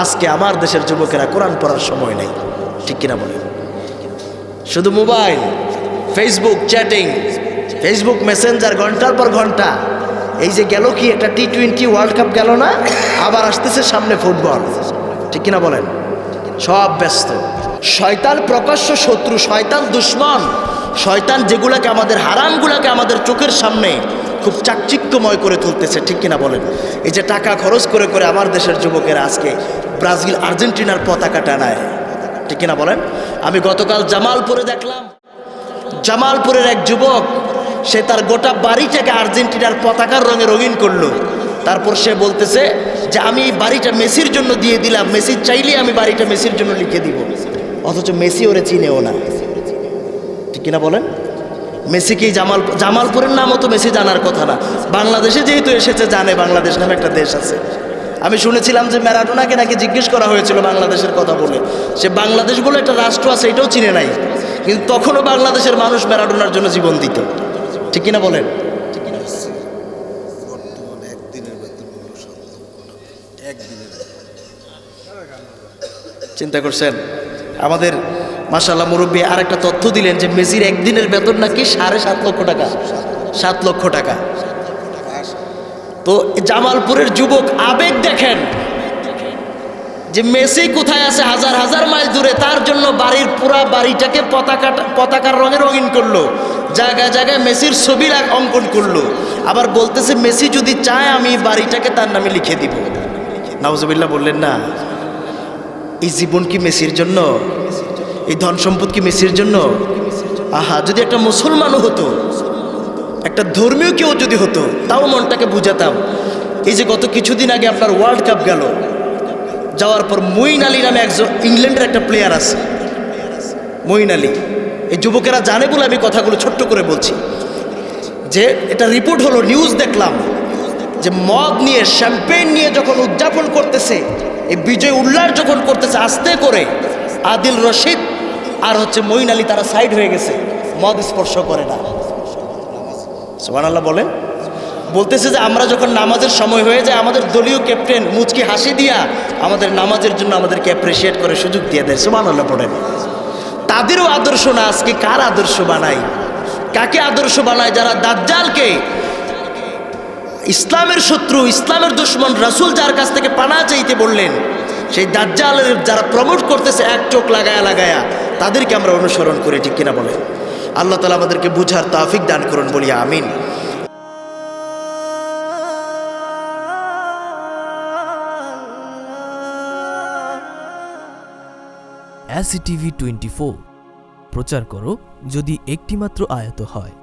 আজকে আমার দেশের যুবকেরা কোরআন পড়ার সময় নেই, ঠিক কিনা বলেন? শুধু mobile, Facebook chatting, Facebook Messenger, ঘন্টার পর ঘন্টা। এই যে গেল কি একটা T20 ওয়ার্ল্ড কাপ গেল না, আবার আসতেছে সামনে ফুটবল, ঠিক কিনা বলেন? সব ব্যস্ত। শয়তান প্রকাশ্য শত্রু, শয়তান দুশ্মন। শয়তান যেগুলাকে আমাদের হারামগুলাকে আমাদের চোখের সামনে খুব চাকচিক্যময় করে তুলতেছে, ঠিক কিনা বলেন? এই যে টাকা খরচ করে করে আমার দেশের যুবকেরা আজকে ব্রাজিল আর্জেন্টিনার পতাকা টানায়, ঠিক কিনা বলেন? আমি গতকাল জামালপুরে দেখলাম, জামালপুরের এক যুবক সে তার গোটা বাড়িটাকে আর্জেন্টিনার পতাকার রঙে রঙিন করলো। তারপর সে বলতেছে যে আমি এই বাড়িটা মেসির জন্য দিয়ে দিলাম, মেসি চাইলে আমি বাড়িটা মেসির জন্য লিখে দিব। অথচ মেসি ওরে চিনেও না, ঠিক কিনা বলেন? মেসি কি জামালপুরের নামও তো মেসি জানার কথা না। বাংলাদেশে যেহেতু এসেছে জানে, বাংলাদেশ নামে একটা দেশ আছে। আমি শুনেছিলাম যে ম্যারাডোনাকে নাকি জিজ্ঞেস করা হয়েছিল বাংলাদেশের কথা বলে, সে বাংলাদেশ বলে একটা রাষ্ট্র আছে এটাও চিনে নাই, কিন্তু তখনও বাংলাদেশের মানুষ ম্যারাডোনার জন্য জীবন দিত, ঠিক কিনা বলেন? চিন্তা করছেন? আমাদের মাশাআল্লাহ মুরব্বী আর একটা তথ্য দিলেন যে মেসির একদিনের বেতন নাকি 7.5 লক্ষ টাকা, 7 লক্ষ টাকা। তো জামালপুরের যুবক আবেগ দেখেন যে মেসি কোথায় আছে, হাজার হাজার মাইল দূরে, তার জন্য বাড়ির পুরা বাড়িটাকে পতাকার রঙে রঙিন করলো, জায়গায় জায়গায় মেসির ছবি অঙ্কন করলো। আবার বলতেছে মেসি যদি চায় আমি বাড়িটাকে তার নামে লিখে দিব। নাউজুবিল্লাহ বললেন না? এই জীবন কি মেসির জন্য? এই ধন সম্পদ কি মেসির জন্য? আহা, যদি একটা মুসলমানও হতো, একটা ধর্মীয় কেউ যদি হতো, তাও মনটাকে বুঝাতাম। এই যে গত কিছুদিন আগে আপনার ওয়ার্ল্ড কাপ গেল, যাওয়ার পর মঈন আলী নামে একজন ইংল্যান্ডের একটা প্লেয়ার আছে, মঈন আলী। এই যুবকেরা জানে বলে আমি কথাগুলো ছোট্ট করে বলছি, যে এটা রিপোর্ট হলো, নিউজ দেখলাম যে মদ নিয়ে, শ্যাম্পেন নিয়ে যখন উদযাপন করতেছে, এই বিজয় উল্লাস যখন করতেছে আস্তে করে, আদিল রশিদ আর হচ্ছে মঈন আলী তারা সাইড হয়ে গেছে, মদ স্পর্শ করে না। সুবহানাল্লাহ বলেন। বলতেছে যে আমরা যখন নামাজের সময় হয়ে যায়, আমাদের দলীয় ক্যাপ্টেন মুচকি হাসি দিয়া আমাদের নামাজের জন্য আমাদেরকে অ্যাপ্রিসিয়েট করে সুযোগ দিয়ে দেয়। সুবহানাল্লাহ পড়েন। তাদেরও আদর্শ না, আজকে কার আদর্শ বানাই? কাকে আদর্শ বানায়? যারা দাজ্জালকে, ইসলামের শত্রু, ইসলামের দুশমন, রাসূল যার কাছ থেকে পানাহ চাইতে বললেন, সেই দাজ্জালের যারা প্রমোট করতেছে এক চোখ লাগায়া লাগায়া, তাদেরকে আমরা অনুসরণ করি, ঠিক কিনা বলে? আল্লাহ তাআলা আমাদেরকে বুঝার তৌফিক দান করুন, বলি আমিন। ACTV 24 প্রচার করো যদি একটিমাত্র আয়াত হয়।